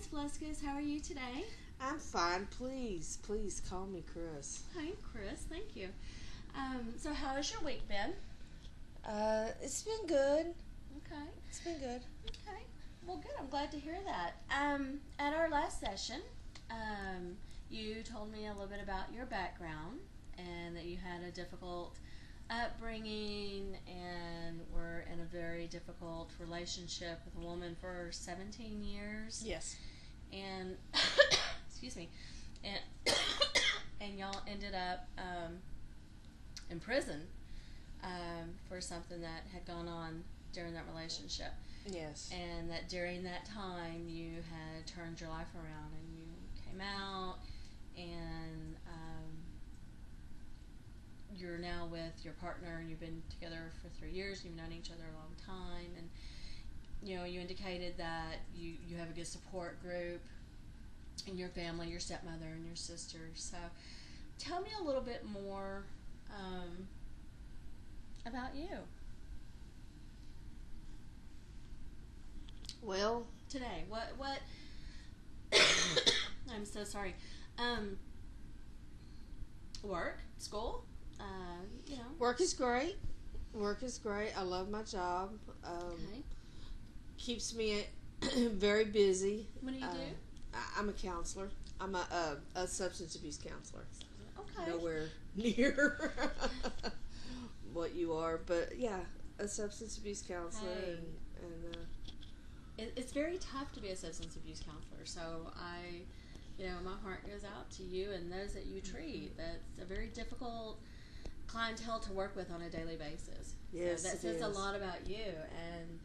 Miss Fluscus. How are you today? I'm fine. Please call me Chris. Hi, Chris. Thank you. So how has your week been? It's been good. Okay. It's been good. Okay. Well, good. I'm glad to hear that. At our last session, you told me a little bit about your background and that you had a difficult upbringing and were in a very difficult relationship with a woman for 17 years. Yes. And excuse me, and and y'all ended up in prison for something that had gone on during that relationship. Yes. And that during that time you had turned your life around and you came out and you're now with your partner and you've been together for 3 years. You've known each other a long time, and you indicated that you have a good support group in your family, your stepmother and your sisters. So tell me a little bit more about you. Well, Today, what I'm so sorry. Work, school, work is great. Work is great. I love my job. Okay. Keeps me very busy. What do you do? I'm a counselor. I'm a substance abuse counselor. Okay. Nowhere near what you are, but yeah, a substance abuse counselor. Hey. And It's very tough to be a substance abuse counselor. So my heart goes out to you and those that you treat. That's a very difficult clientele to work with on a daily basis. Yes, so that it says a is. lot about you, and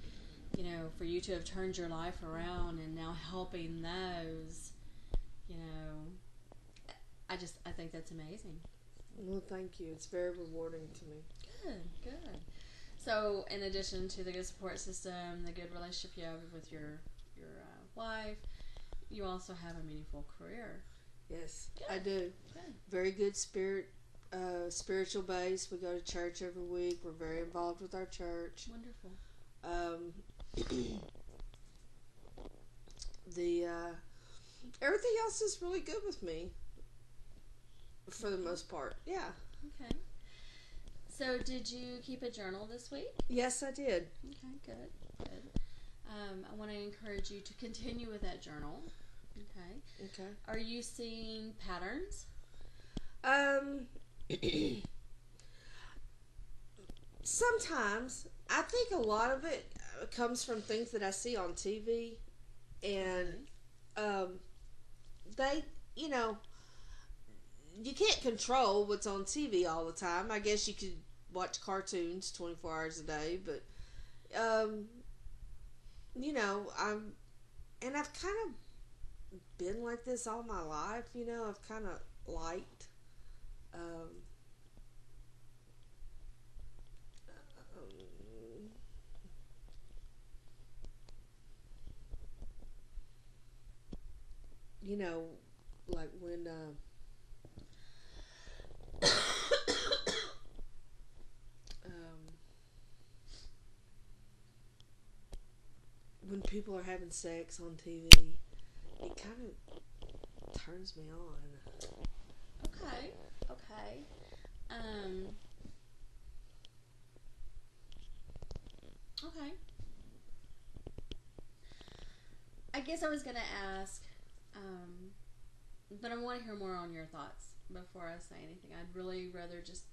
for you to have turned your life around and now helping those, I think that's amazing. Well, thank you. It's very rewarding to me. Good. So, in addition to the good support system, the good relationship you have with your wife, you also have a meaningful career. Yes, Good. I do. Good. Very good spiritual base. We go to church every week. We're very involved with our church. Wonderful. Everything else is really good with me, for the most part. Yeah. Okay. So, did you keep a journal this week? Yes, I did. Okay, good. I want to encourage you to continue with that journal. Okay. Are you seeing patterns? Sometimes. I think a lot of it comes from things that I see on TV, and they, you can't control what's on TV all the time. I guess you could watch cartoons 24 hours a day, but I've kind of been like this all my life. I've kind of liked like when people are having sex on TV, it kind of turns me on. Okay. Okay. I guess I was going to ask, but I want to hear more on your thoughts before I say anything. I'd really rather just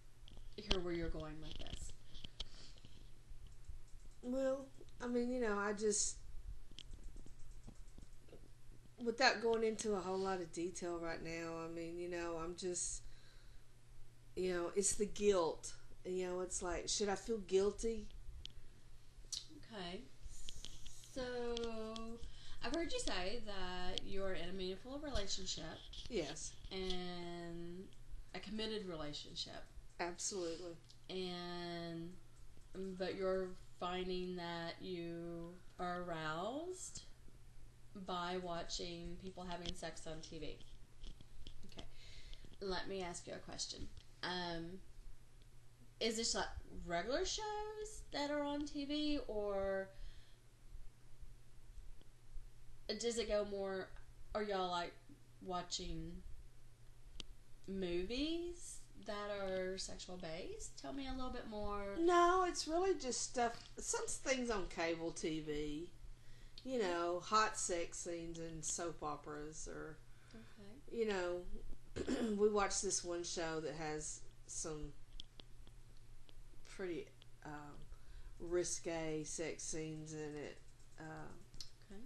hear where you're going with this. Well, I just, without going into a whole lot of detail right now, I'm just, it's the guilt. It's like, should I feel guilty? Okay. So, I've heard you say that you're in a meaningful relationship. Yes. And a committed relationship. Absolutely. But you're finding that you are aroused by watching people having sex on TV. Okay. Let me ask you a question. Is this like regular shows that are on TV, or does it go more? Are y'all like watching movies that are sexual based? Tell me a little bit more. No, it's really just stuff. Some things on cable TV. You know, hot sex scenes in soap operas, or Okay. you know, we watched this one show that has some pretty risque sex scenes in it, Okay.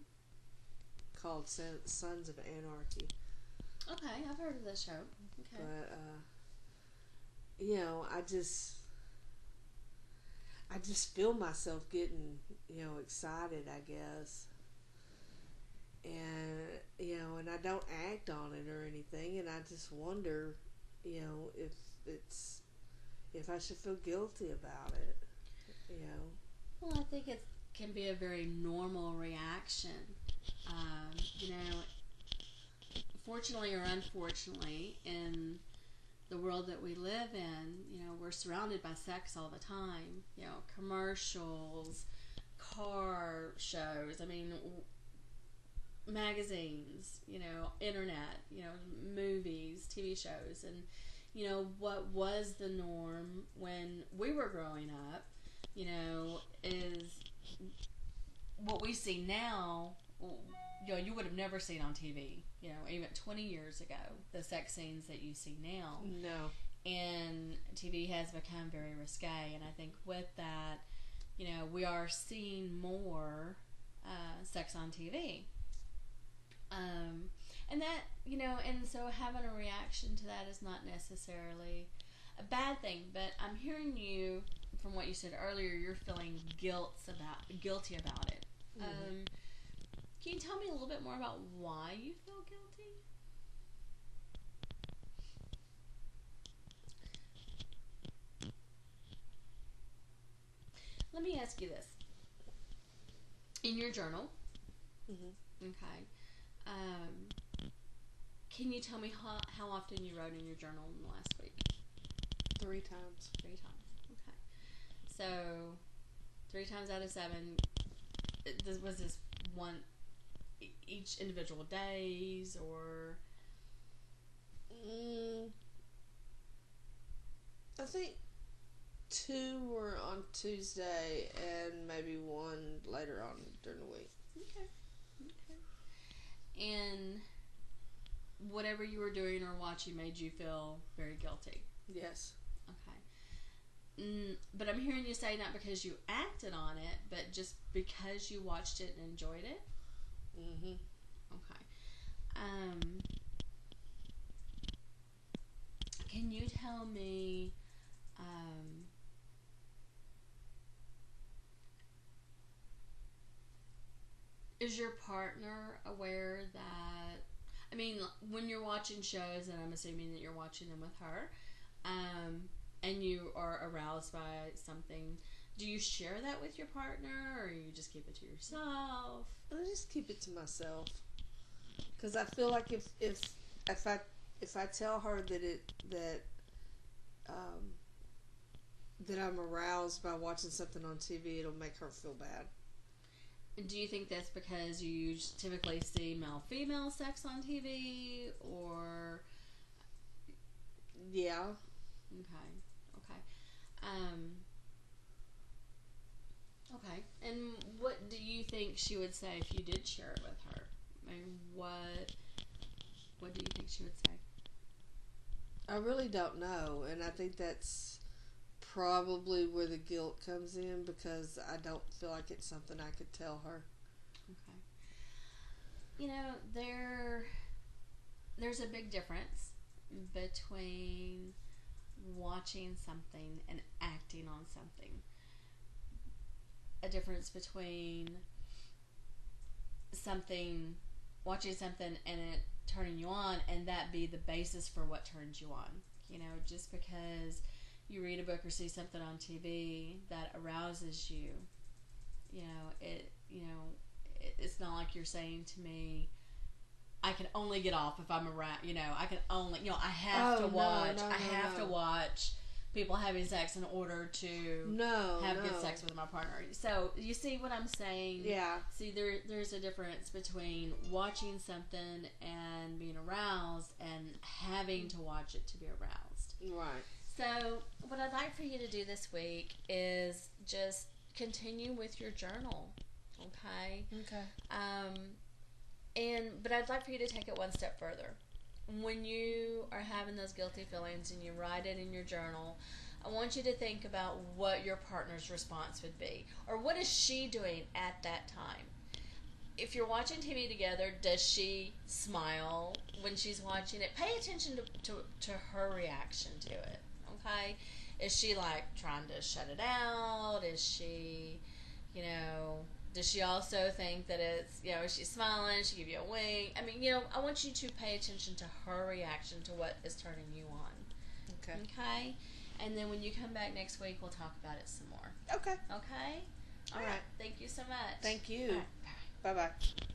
called Sons of Anarchy. Okay, I've heard of this show. Okay. But you know, I just feel myself getting, you know, excited, I guess. And, you know, and I don't act on it or anything, and I just wonder, you know, if I should feel guilty about it, you know. Well, I think it can be a very normal reaction. You know, fortunately or unfortunately, in the world that we live in, you know, we're surrounded by sex all the time. You know, commercials, car shows, I mean, magazines, you know, internet, you know, movies, TV shows. And, you know, what was the norm when we were growing up, you know, is what we see now. You know, you would have never seen on TV, you know, even 20 years ago, the sex scenes that you see now. No. And TV has become very risque, and I think with that, you know, we are seeing more sex on TV. And that, you know, and so having a reaction to that is not necessarily a bad thing, but I'm hearing you, from what you said earlier, you're feeling guilty about it. Mm-hmm. Can you tell me a little bit more about why you feel guilty? Let me ask you this. In your journal, Mm-hmm. okay, can you tell me how often you wrote in your journal in the last week? 3 times. 3 times. Okay. So, 3 times out of 7, was this one each individual days, or? I think 2 were on Tuesday and maybe 1 later on during the week. Okay. And whatever you were doing or watching made you feel very guilty. Yes. Okay. But I'm hearing you say not because you acted on it, but just because you watched it and enjoyed it? Mm-hmm. Okay. Can you tell me, is your partner aware that, I mean, when you're watching shows, and I'm assuming that you're watching them with her, and you are aroused by something, do you share that with your partner, or you just keep it to yourself? I just keep it to myself, because I feel like if I tell her that I'm aroused by watching something on TV, it'll make her feel bad. Do you think that's because you typically see male-female sex on TV, or? Yeah. Okay. Okay. And what do you think she would say if you did share it with her? I mean, what do you think she would say? I really don't know, and I think that's probably where the guilt comes in, because I don't feel like it's something I could tell her. Okay. You know, there's a big difference between watching something and acting on something. A difference between watching something and it turning you on, and that be the basis for what turns you on. You know, just because you read a book or see something on TV that arouses you, it's not like you're saying to me, I can only get off if I'm around, I can only, I have to watch, to watch people having sex in order to have good sex with my partner. So you see what I'm saying? Yeah. See, there's a difference between watching something and being aroused and having to watch it to be aroused. Right. So what I'd like for you to do this week is just continue with your journal. Okay. But I'd like for you to take it one step further. When you are having those guilty feelings and you write it in your journal, I want you to think about what your partner's response would be, or what is she doing at that time. If you're watching TV together, does she smile when she's watching it? Pay attention to her reaction to it. Okay, is she like trying to shut it out? Is she, does she also think that it's, is she smiling? She give you a wink? I mean, I want you to pay attention to her reaction to what is turning you on. Okay. Okay? And then when you come back next week, we'll talk about it some more. Okay. Okay? All right. Thank you so much. Thank you. All right. Bye. Bye-bye.